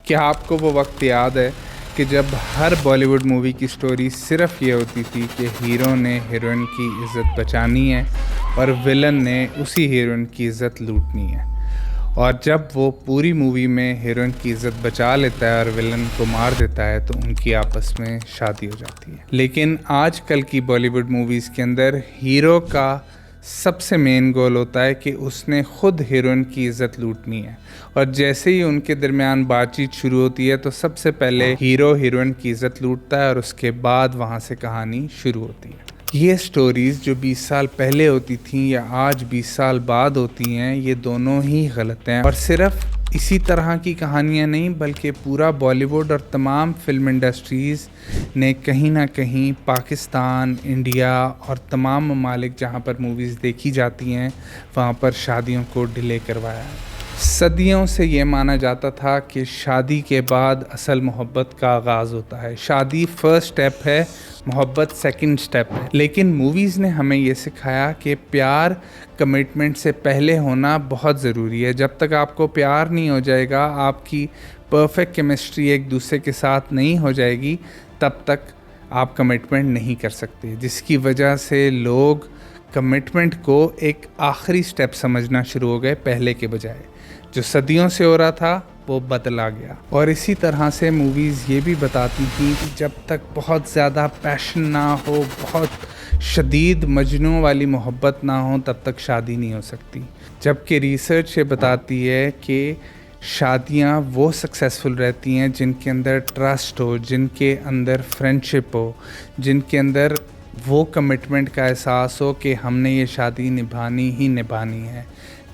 क्या आपको वो वक्त याद है कि जब हर बॉलीवुड मूवी की स्टोरी सिर्फ ये होती थी कि हीरो ने हीरोइन की इज़्ज़त बचानी है और विलन ने उसी हीरोइन की इज़्ज़त लूटनी है। और जब वो पूरी मूवी में हीरोइन की इज़्ज़त बचा लेता है और विलन को मार देता है तो उनकी आपस में शादी हो जाती है। लेकिन आजकल की बॉलीवुड मूवीज़ के अंदर हीरो का सबसे मेन गोल होता है कि उसने खुद हीरोइन की इज़्ज़त लूटनी है, और जैसे ही उनके दरमियान बातचीत शुरू होती है तो सबसे पहले हीरो हीरोइन की इज़्ज़त लूटता है और उसके बाद वहाँ से कहानी शुरू होती है। ये स्टोरीज़ जो 20 साल पहले होती थी या आज 20 साल बाद होती हैं, ये दोनों ही गलत हैं। और सिर्फ इसी तरह की कहानियाँ नहीं बल्कि पूरा बॉलीवुड और तमाम फिल्म इंडस्ट्रीज़ ने कहीं ना कहीं पाकिस्तान, इंडिया और तमाम ममालिक जहाँ पर मूवीज़ देखी जाती हैं वहाँ पर शादियों को डिले करवाया है। सदियों से ये माना जाता था कि शादी के बाद असल मोहब्बत का आगाज़ होता है। शादी फर्स्ट स्टेप है, मोहब्बत सेकंड स्टेप है। लेकिन मूवीज़ ने हमें ये सिखाया कि प्यार कमिटमेंट से पहले होना बहुत ज़रूरी है। जब तक आपको प्यार नहीं हो जाएगा, आपकी परफेक्ट केमिस्ट्री एक दूसरे के साथ नहीं हो जाएगी, तब तक आप कमिटमेंट नहीं कर सकते। जिसकी वजह से लोग कमिटमेंट को एक आखिरी स्टेप समझना शुरू हो गए, पहले के बजाय। जो सदियों से हो रहा था वो बदला गया। और इसी तरह से मूवीज़ ये भी बताती थी कि जब तक बहुत ज़्यादा पैशन ना हो, बहुत शदीद मजनू वाली मोहब्बत ना हो, तब तक शादी नहीं हो सकती। जबकि रिसर्च ये बताती है कि शादियाँ वो सक्सेसफुल रहती हैं जिनके अंदर ट्रस्ट हो, जिनके अंदर फ्रेंडशिप हो, जिनके अंदर वो कमिटमेंट का एहसास हो कि हमने ये शादी निभानी ही निभानी है,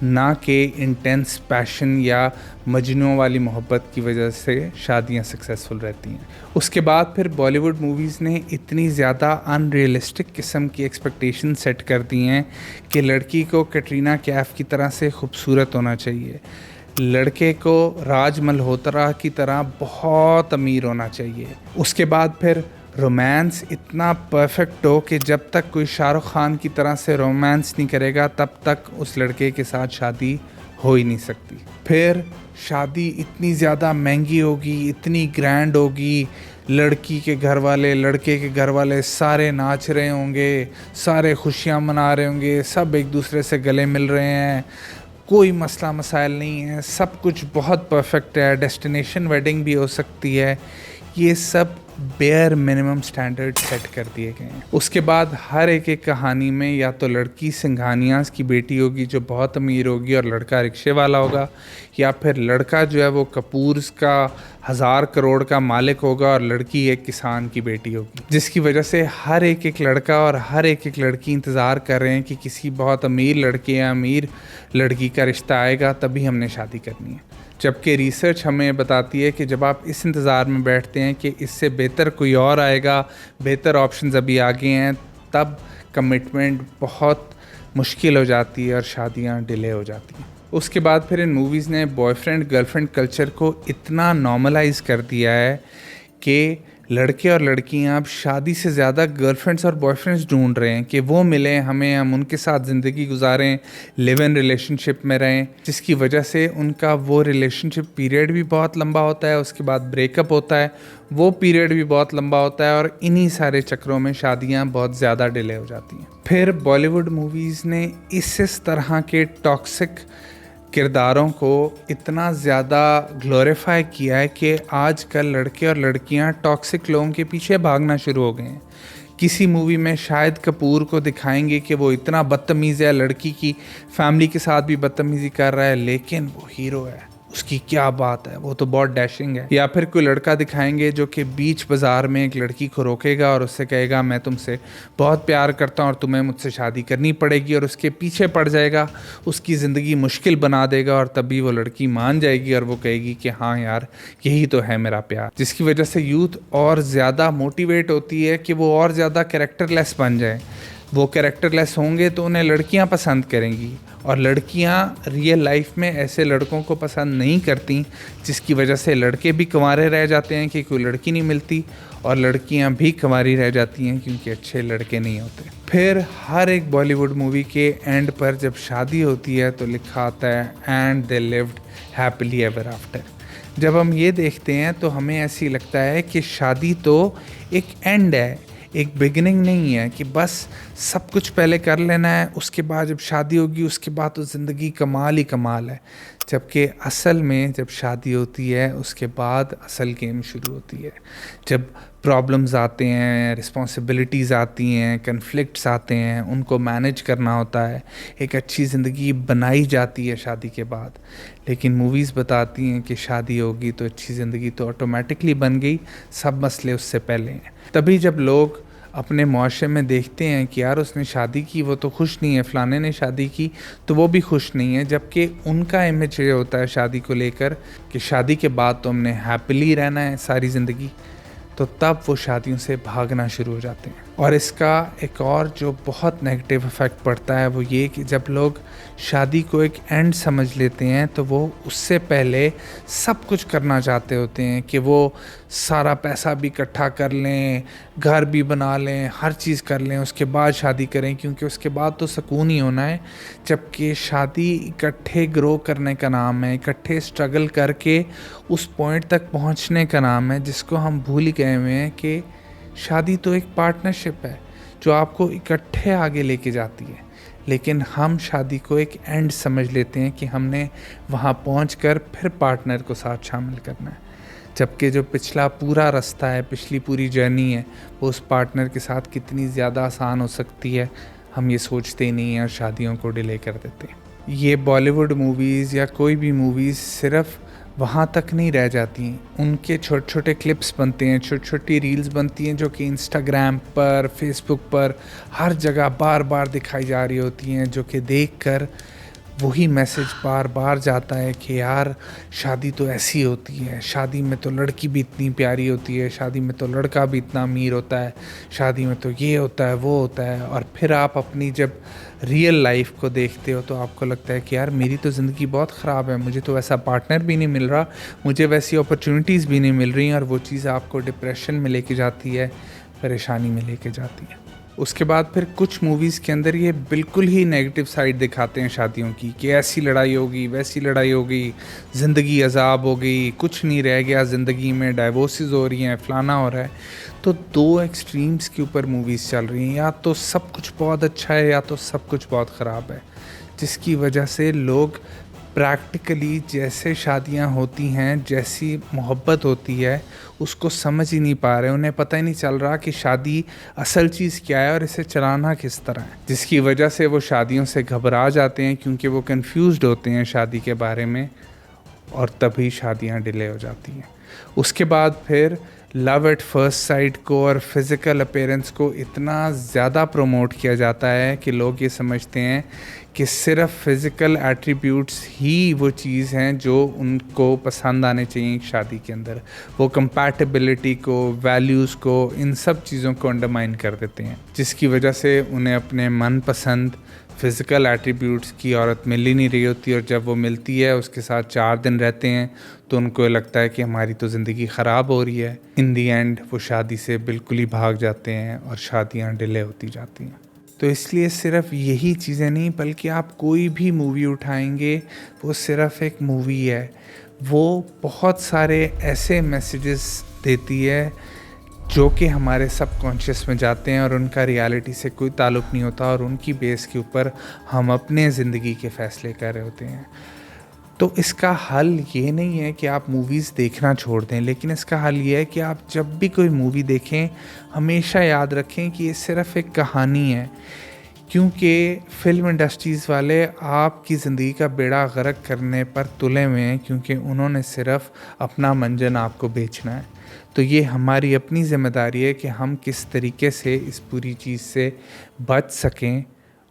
ना कि इंटेंस पैशन या मजनू वाली मोहब्बत की वजह से शादियां सक्सेसफुल रहती हैं। उसके बाद फिर बॉलीवुड मूवीज़ ने इतनी ज़्यादा अनरियलिस्टिक किस्म की एक्सपेक्टेशन सेट कर दी हैं कि लड़की को कैटरीना कैफ की तरह से खूबसूरत होना चाहिए, लड़के को राज मल्होत्रा की तरह बहुत अमीर होना चाहिए। उसके बाद फिर रोमांस इतना परफेक्ट हो कि जब तक कोई शाहरुख खान की तरह से रोमांस नहीं करेगा तब तक उस लड़के के साथ शादी हो ही नहीं सकती। फिर शादी इतनी ज़्यादा महंगी होगी, इतनी ग्रैंड होगी, लड़की के घर वाले लड़के के घर वाले सारे नाच रहे होंगे, सारे खुशियाँ मना रहे होंगे, सब एक दूसरे से गले मिल रहे हैं, कोई मसला मसाइल नहीं है, सब कुछ बहुत परफेक्ट है, डेस्टिनेशन वेडिंग भी हो सकती है। ये सब बेयर मिनिमम स्टैंडर्ड सेट कर दिए गए हैं। उसके बाद हर एक कहानी में या तो लड़की सिंघानियाज़ की बेटी होगी जो बहुत अमीर होगी और लड़का रिक्शे वाला होगा, या फिर लड़का जो है वो कपूर्स का 1000 करोड़ का मालिक होगा और लड़की एक किसान की बेटी होगी। जिसकी वजह से हर एक लड़का और हर एक लड़की इंतज़ार कर रहे हैं कि किसी बहुत अमीर लड़के या अमीर लड़की का रिश्ता आएगा तभी हमने शादी करनी है। जबकि रिसर्च हमें बताती है कि जब आप इस इंतज़ार में बैठते हैं कि इससे बेहतर कोई और आएगा, बेहतर ऑप्शंस अभी आगे हैं, तब कमिटमेंट बहुत मुश्किल हो जाती है और शादियां डिले हो जाती हैं। उसके बाद फिर इन मूवीज़ ने बॉयफ्रेंड गर्लफ्रेंड कल्चर को इतना नॉर्मलाइज कर दिया है कि लड़के और लड़कियां अब शादी से ज़्यादा गर्लफ्रेंड्स और बॉयफ्रेंड्स ढूंढ रहे हैं कि वो मिलें हमें, हम उनके साथ ज़िंदगी गुजारें, लिव इन रिलेशनशिप में रहें। जिसकी वजह से उनका वो रिलेशनशिप पीरियड भी बहुत लंबा होता है, उसके बाद ब्रेकअप होता है, वो पीरियड भी बहुत लंबा होता है, और इन्हीं सारे चक्रों में शादियाँ बहुत ज़्यादा डिले हो जाती हैं। फिर बॉलीवुड मूवीज़ ने इस तरह के टॉक्सिक किरदारों को इतना ज़्यादा ग्लोरीफाई किया है कि आजकल लड़के और लड़कियां टॉक्सिक लोगों के पीछे भागना शुरू हो गए हैं। किसी मूवी में शाहिद कपूर को दिखाएंगे कि वो इतना बदतमीज़ है, लड़की की फैमिली के साथ भी बदतमीज़ी कर रहा है, लेकिन वो हीरो है, उसकी क्या बात है, वो तो बहुत डैशिंग है। या फिर कोई लड़का दिखाएंगे जो कि बीच बाज़ार में एक लड़की को रोकेगा और उससे कहेगा मैं तुमसे बहुत प्यार करता हूँ और तुम्हें मुझसे शादी करनी पड़ेगी, और उसके पीछे पड़ जाएगा, उसकी ज़िंदगी मुश्किल बना देगा, और तभी वो लड़की मान जाएगी और वो कहेगी कि हाँ यार यही तो है मेरा प्यार। जिसकी वजह से यूथ और ज़्यादा मोटिवेट होती है कि वो और ज़्यादा कैरेक्टरलेस बन जाए। वो कैरेक्टरलेस होंगे तो उन्हें लड़कियां पसंद करेंगी, और लड़कियां रियल लाइफ में ऐसे लड़कों को पसंद नहीं करती, जिसकी वजह से लड़के भी कुंवारे रह जाते हैं कि कोई लड़की नहीं मिलती, और लड़कियां भी कुंवारी रह जाती हैं क्योंकि अच्छे लड़के नहीं होते। फिर हर एक बॉलीवुड मूवी के एंड पर जब शादी होती है तो लिखा आता है and they lived happily ever after. जब हम ये देखते हैं तो हमें ऐसी लगता है कि शादी तो एक एंड है, एक बिगिनिंग नहीं है कि बस सब कुछ पहले कर लेना है, उसके बाद जब शादी होगी उसके बाद तो ज़िंदगी कमाल ही कमाल है। जबकि असल में जब शादी होती है उसके बाद असल गेम शुरू होती है। जब प्रॉब्लम्स आते हैं, रिस्पॉन्सिबिलिटीज़ आती हैं, कन्फ्लिक्ट्स आते हैं, उनको मैनेज करना होता है। एक अच्छी ज़िंदगी बनाई जाती है शादी के बाद। लेकिन मूवीज़ बताती हैं कि शादी होगी तो अच्छी ज़िंदगी तो ऑटोमेटिकली बन गई, सब मसले उससे पहले हैं। तभी जब लोग अपने मुआशरे में देखते हैं कि यार उसने शादी की वो तो खुश नहीं है, फ़लाने ने शादी की तो वो भी खुश नहीं है, जबकि उनका इमेज ये होता है शादी को लेकर कि शादी के बाद तो हमने हैप्पीली रहना है सारी ज़िंदगी, तो तब वो शादियों से भागना शुरू हो जाते हैं। और इसका एक और जो बहुत नेगेटिव इफ़ेक्ट पड़ता है वो ये कि जब लोग शादी को एक एंड समझ लेते हैं तो वो उससे पहले सब कुछ करना चाहते होते हैं कि वो सारा पैसा भी इकट्ठा कर लें, घर भी बना लें, हर चीज़ कर लें, उसके बाद शादी करें, क्योंकि उसके बाद तो सुकून ही होना है। जबकि शादी इकट्ठे ग्रो करने का नाम है, इकट्ठे स्ट्रगल करके उस पॉइंट तक पहुंचने का नाम है, जिसको हम भूल ही गए हुए हैं कि शादी तो एक पार्टनरशिप है जो आपको इकट्ठे आगे लेके जाती है। लेकिन हम शादी को एक एंड समझ लेते हैं कि हमने वहाँ पहुंचकर फिर पार्टनर को साथ शामिल करना है, जबकि जो पिछला पूरा रास्ता है, पिछली पूरी जर्नी है, वो उस पार्टनर के साथ कितनी ज़्यादा आसान हो सकती है हम ये सोचते ही नहीं हैं और शादियों को डिले कर देते हैं। ये बॉलीवुड मूवीज़ या कोई भी मूवीज़ सिर्फ वहाँ तक नहीं रह जाती, उनके छोटे छोटे क्लिप्स बनते हैं, छोटी छोटी रील्स बनती हैं जो कि इंस्टाग्राम पर, फेसबुक पर हर जगह बार बार दिखाई जा रही होती हैं, जो कि देखकर वही मैसेज बार बार जाता है कि यार शादी तो ऐसी होती है, शादी में तो लड़की भी इतनी प्यारी होती है, शादी में तो लड़का भी इतना अमीर होता है, शादी में तो ये होता है वो होता है। और फिर आप अपनी जब रियल लाइफ को देखते हो तो आपको लगता है कि यार मेरी तो ज़िंदगी बहुत ख़राब है, मुझे तो वैसा पार्टनर भी नहीं मिल रहा, मुझे वैसी अपॉर्चुनिटीज़ भी नहीं मिल रही, और वो चीज़ आपको डिप्रेशन में लेके जाती है, परेशानी में लेके जाती है। उसके बाद फिर कुछ मूवीज़ के अंदर ये बिल्कुल ही नेगेटिव साइड दिखाते हैं शादियों की, कि ऐसी लड़ाई होगी, वैसी लड़ाई होगी, ज़िंदगी अजाब हो गई, कुछ नहीं रह गया ज़िंदगी में, डाइवोर्सेस हो रही हैं, फलाना हो रहा है। तो दो एक्सट्रीम्स के ऊपर मूवीज़ चल रही हैं, या तो सब कुछ बहुत अच्छा है या तो सब कुछ बहुत ख़राब है, जिसकी वजह से लोग प्रैक्टिकली जैसे शादियां होती हैं, जैसी मोहब्बत होती है, उसको समझ ही नहीं पा रहे। उन्हें पता ही नहीं चल रहा कि शादी असल चीज़ क्या है और इसे चलाना किस तरह है, जिसकी वजह से वो शादियों से घबरा जाते हैं, क्योंकि वो कंफ्यूज्ड होते हैं शादी के बारे में, और तभी शादियां डिले हो जाती हैं। उसके बाद फिर लव एट फर्स्ट साइट को और फिज़िकल अपीयरेंस को इतना ज़्यादा प्रमोट किया जाता है कि लोग ये समझते हैं कि सिर्फ फिज़िकल एट्रीब्यूट्स ही वो चीज़ हैं जो उनको पसंद आने चाहिए शादी के अंदर। वो कंपैटिबिलिटी को, वैल्यूज़ को, इन सब चीज़ों को अंडरमाइन कर देते हैं, जिसकी वजह से उन्हें अपने मनपसंद फ़िज़िकल एट्रीब्यूट्स की औरत मिल ही नहीं रही होती, और जब वो मिलती है उसके साथ 4 दिन रहते हैं तो उनको लगता है कि हमारी तो ज़िंदगी ख़राब हो रही है। इन दी एंड वो शादी से बिल्कुल ही भाग जाते हैं और शादियां डिले होती जाती हैं। तो इसलिए सिर्फ यही चीज़ें नहीं, बल्कि आप कोई भी मूवी उठाएंगे वो सिर्फ एक मूवी है, वो बहुत सारे ऐसे मैसेजेस देती है जो कि हमारे सबकॉन्शियस में जाते हैं और उनका रियलिटी से कोई ताल्लुक़ नहीं होता, और उनकी बेस के ऊपर हम अपने ज़िंदगी के फ़ैसले कर रहे होते हैं। तो इसका हल ये नहीं है कि आप मूवीज़ देखना छोड़ दें, लेकिन इसका हल ये है कि आप जब भी कोई मूवी देखें हमेशा याद रखें कि ये सिर्फ़ एक कहानी है, क्योंकि फ़िल्म इंडस्ट्रीज़ वाले आपकी ज़िंदगी का बेड़ा गर्क करने पर तुले हुए हैं, क्योंकि उन्होंने सिर्फ अपना मंजन आपको बेचना है। तो ये हमारी अपनी ज़िम्मेदारी है कि हम किस तरीके से इस पूरी चीज़ से बच सकें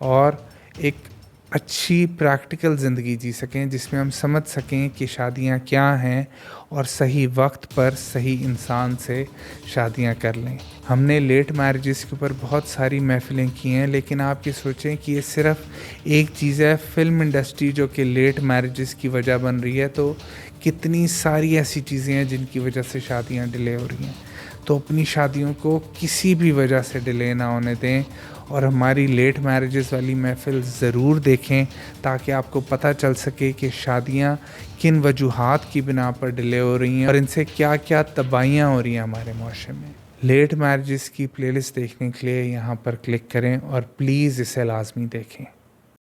और एक अच्छी प्रैक्टिकल ज़िंदगी जी सकें, जिसमें हम समझ सकें कि शादियां क्या हैं और सही वक्त पर सही इंसान से शादियां कर लें। हमने लेट मैरिजेस के ऊपर बहुत सारी महफ़िलें की हैं, लेकिन आप ये सोचें कि ये सिर्फ़ एक चीज़ है, फ़िल्म इंडस्ट्री जो कि लेट मैरिजेस की वजह बन रही है, तो कितनी सारी ऐसी चीज़ें हैं जिनकी वजह से शादियां डिले हो रही हैं। तो अपनी शादियों को किसी भी वजह से डिले ना होने दें और हमारी लेट मैरिजेस वाली महफ़िल ज़रूर देखें, ताकि आपको पता चल सके कि शादियां किन वजूहात की बिना पर डिले हो रही हैं और इनसे क्या क्या तबाहियाँ हो रही हैं हमारे मुआशरे में। लेट मैरिजेस की प्लेलिस्ट देखने के लिए यहाँ पर क्लिक करें और प्लीज़ इसे लाजमी देखें।